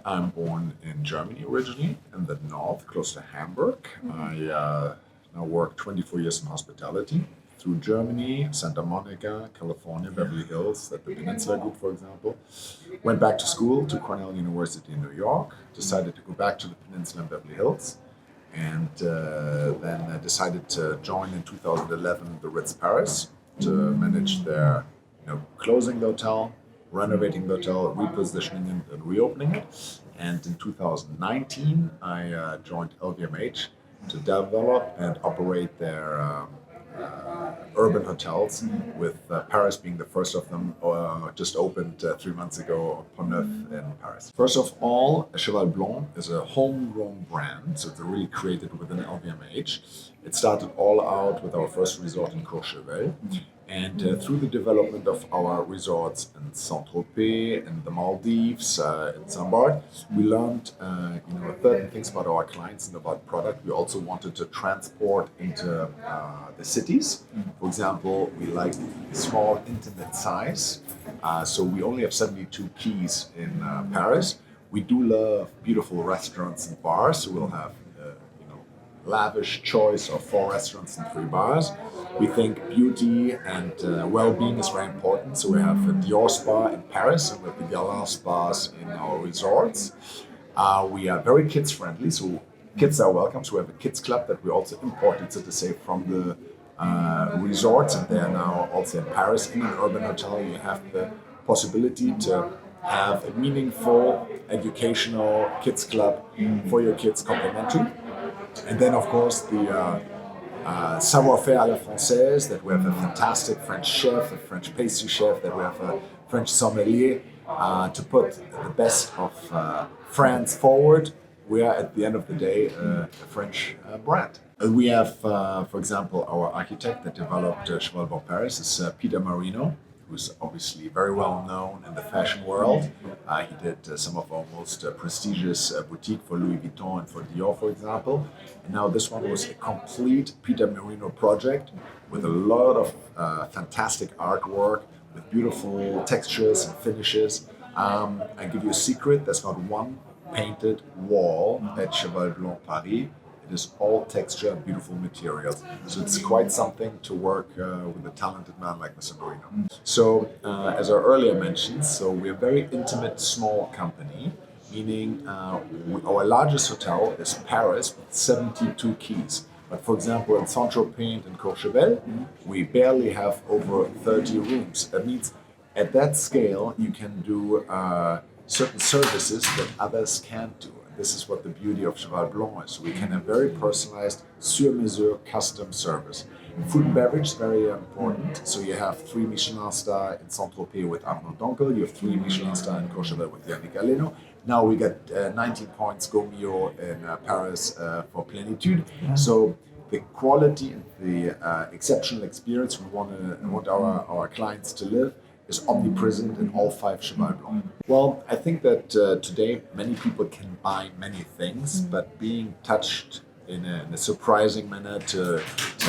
I'm born in Germany originally, in the north, close to Hamburg. I now work 24 years in hospitality through Germany, Santa Monica, California, Beverly Hills, at the Peninsula Group, for example. Went back to school to Cornell University in New York, decided to go back to the Peninsula and Beverly Hills, and then decided to join in 2011 the Ritz Paris to manage their closing the hotel, renovating the hotel, repositioning it, and reopening it. And in 2019, I joined LVMH to develop and operate their urban hotels, with Paris being the first of them, just opened 3 months ago, Pont Neuf in Paris. First of all, Cheval Blanc is a homegrown brand, so it's really created within LVMH. It started all out with our first resort in Courchevel. And through the development of our resorts in Saint-Tropez, in the Maldives, in Sambar, we learned certain things about our clients and about product. We also wanted to transport into the cities. For example, we like small, intimate size. So we only have 72 keys in Paris. We do love beautiful restaurants and bars. So we'll have lavish choice of 4 restaurants and 3 bars. We think beauty and well-being is very important. So we have a Dior spa in Paris and we have the Gala spas in our resorts. We are very kids-friendly, so kids are welcome. So we have a kids club that we also imported, so to say, from the resorts, and they are now also in Paris. In an urban hotel, you have the possibility to have a meaningful educational kids club for your kids, complimentary. And then, of course, the savoir-faire à la française, that we have a fantastic French chef, a French pastry chef, that we have a French sommelier, to put the best of France forward. We are, at the end of the day, a French brand. We have, for example, our architect that developed Cheval Blanc Paris is Peter Marino, who's obviously very well known in the fashion world. He did some of our most prestigious boutique for Louis Vuitton and for Dior, for example. And now this one was a complete Peter Marino project with a lot of fantastic artwork, with beautiful textures and finishes. I give you a secret, there's not one painted wall at Cheval Blanc Paris. It is all texture and beautiful materials. So it's quite something to work with a talented man like Mr. Marino. So as I earlier mentioned, so we're a very intimate, small company, meaning our largest hotel is Paris with 72 keys. But for example, in Saint-Tropez and Courchevel, we barely have over 30 rooms. That means at that scale, you can do certain services that others can't do. This is what the beauty of Cheval Blanc is. We can have very personalized, sur-mesure, custom service. Food and beverage is very important. So you have 3 Michelin star in Saint-Tropez with Arnaud Donkel. You have 3 Michelin star in Courchevel with Yannick Aleno. Now we got 19 points Gomio in Paris for Plenitude. So the quality and the exceptional experience we want our clients to live is omnipresent in all 5 Cheval Blanc. Well, I think that today many people can buy many things, but being touched in a surprising manner to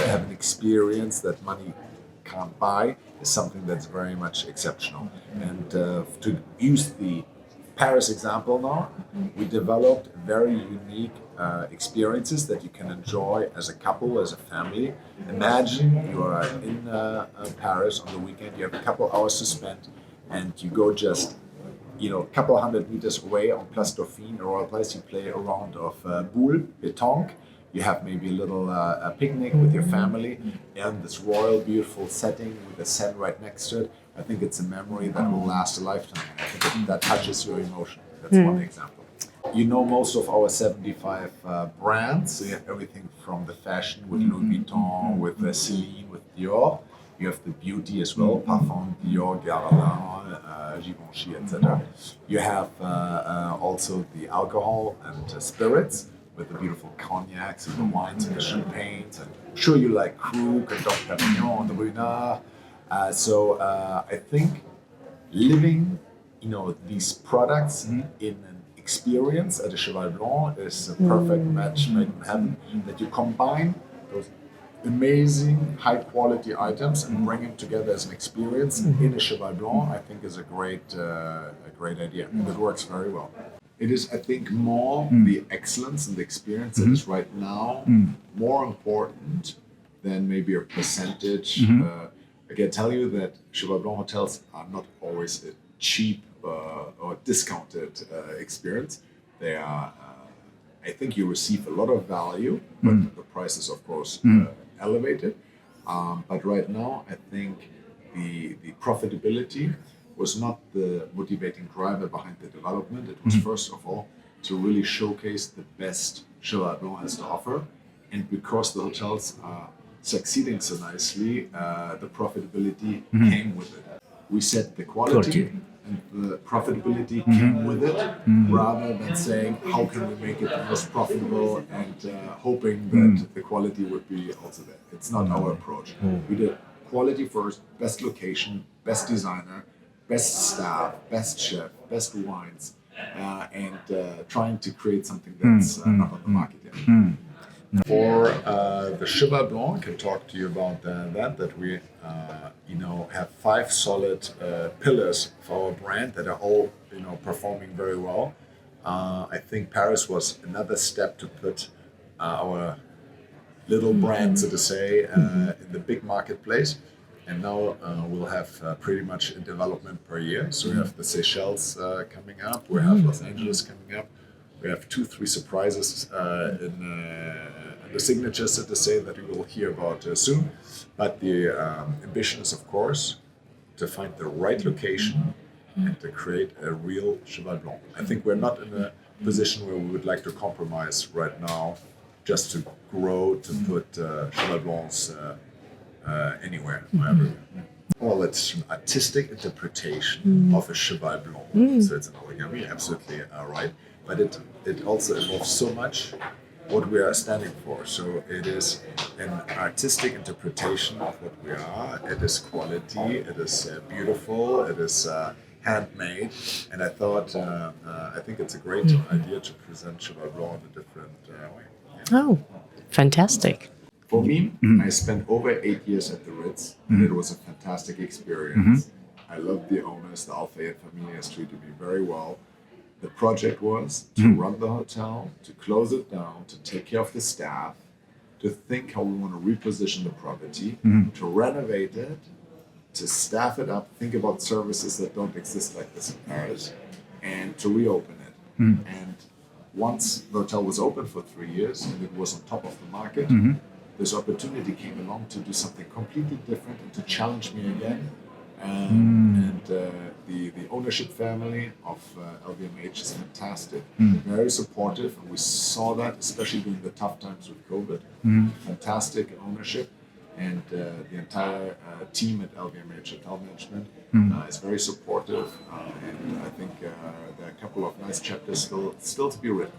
have an experience that money can't buy is something that's very much exceptional. And to use the Paris example now, we developed very unique experiences that you can enjoy as a couple, as a family. Imagine you are in Paris on the weekend, you have a couple hours to spend, and you go just a couple 100 meters away on Place Dauphine, a royal place. You play a round of boule, pétanque. You have maybe a little picnic with your family in this royal, beautiful setting with the Seine right next to it. I think it's a memory that will last a lifetime. I think that touches your emotion. That's one example. You know most of our 75 brands. So you have everything from the fashion with Louis Vuitton, with Celine, with Dior. You have the beauty as well, Parfum, Dior, Guerlain, Givenchy, etc. You have also the alcohol and spirits, with the beautiful cognacs and the wines and the champagnes. And I'm sure you like Krug and Dom Perignon and the Ruinart. So I think living, these products in an experience at a Cheval Blanc is a perfect match made in heaven. That you combine those amazing, high-quality items and bring them together as an experience in a Cheval Blanc, I think is a great idea. And it works very well. It is, I think, more the excellence and the experience that is right now more important than maybe a percentage. I can tell you that Cheval Blanc hotels are not always a cheap or discounted experience. They are, I think you receive a lot of value, but the price is, of course, elevated. But right now, I think the profitability was not the motivating driver behind the development. It was first of all to really showcase the best Cheval Blanc has to offer. And because the hotels are succeeding so nicely, the profitability came with it. We set the quality and the profitability came with it, rather than saying how can we make it the most profitable and hoping that the quality would be also there. It's not our approach. We did quality first, best location, best designer, best staff, best chef, best wines, and trying to create something that's not on the market yet. For the Cheval Blanc, I can talk to you about that we have 5 solid pillars for our brand that are all performing very well. I think Paris was another step to put our little brand, so to say, in the big marketplace. And now we'll have pretty much a development per year. So we have the Seychelles coming up, we have Los Angeles coming up, we have 2-3 surprises in the signatures, so to say, that we will hear about soon. But the ambition is, of course, to find the right location and to create a real Cheval Blanc. I think we're not in a position where we would like to compromise right now just to grow, to put Cheval Blancs anywhere, everywhere. Well, it's an artistic interpretation of a Cheval Blanc. So it's an origami, absolutely right. But it also involves so much what we are standing for. So it is an artistic interpretation of what we are. It is quality, it is beautiful, it is handmade. And I thought, I think it's a great idea to present Cheval Blanc in a different way. Yeah. Oh, fantastic. For me, I spent over 8 years at the Ritz, and it was a fantastic experience. I loved the owners, the Alfayette family has treated me very well. The project was to run the hotel, to close it down, to take care of the staff, to think how we want to reposition the property, to renovate it, to staff it up, think about services that don't exist like this in Paris, and to reopen it. And once the hotel was open for 3 years and it was on top of the market, this opportunity came along to do something completely different and to challenge me again. And the ownership family of LVMH is fantastic, very supportive, and we saw that especially during the tough times with COVID. Fantastic ownership, and the entire team at LVMH Hotel Management is very supportive, and I think there are a couple of nice chapters still to be written.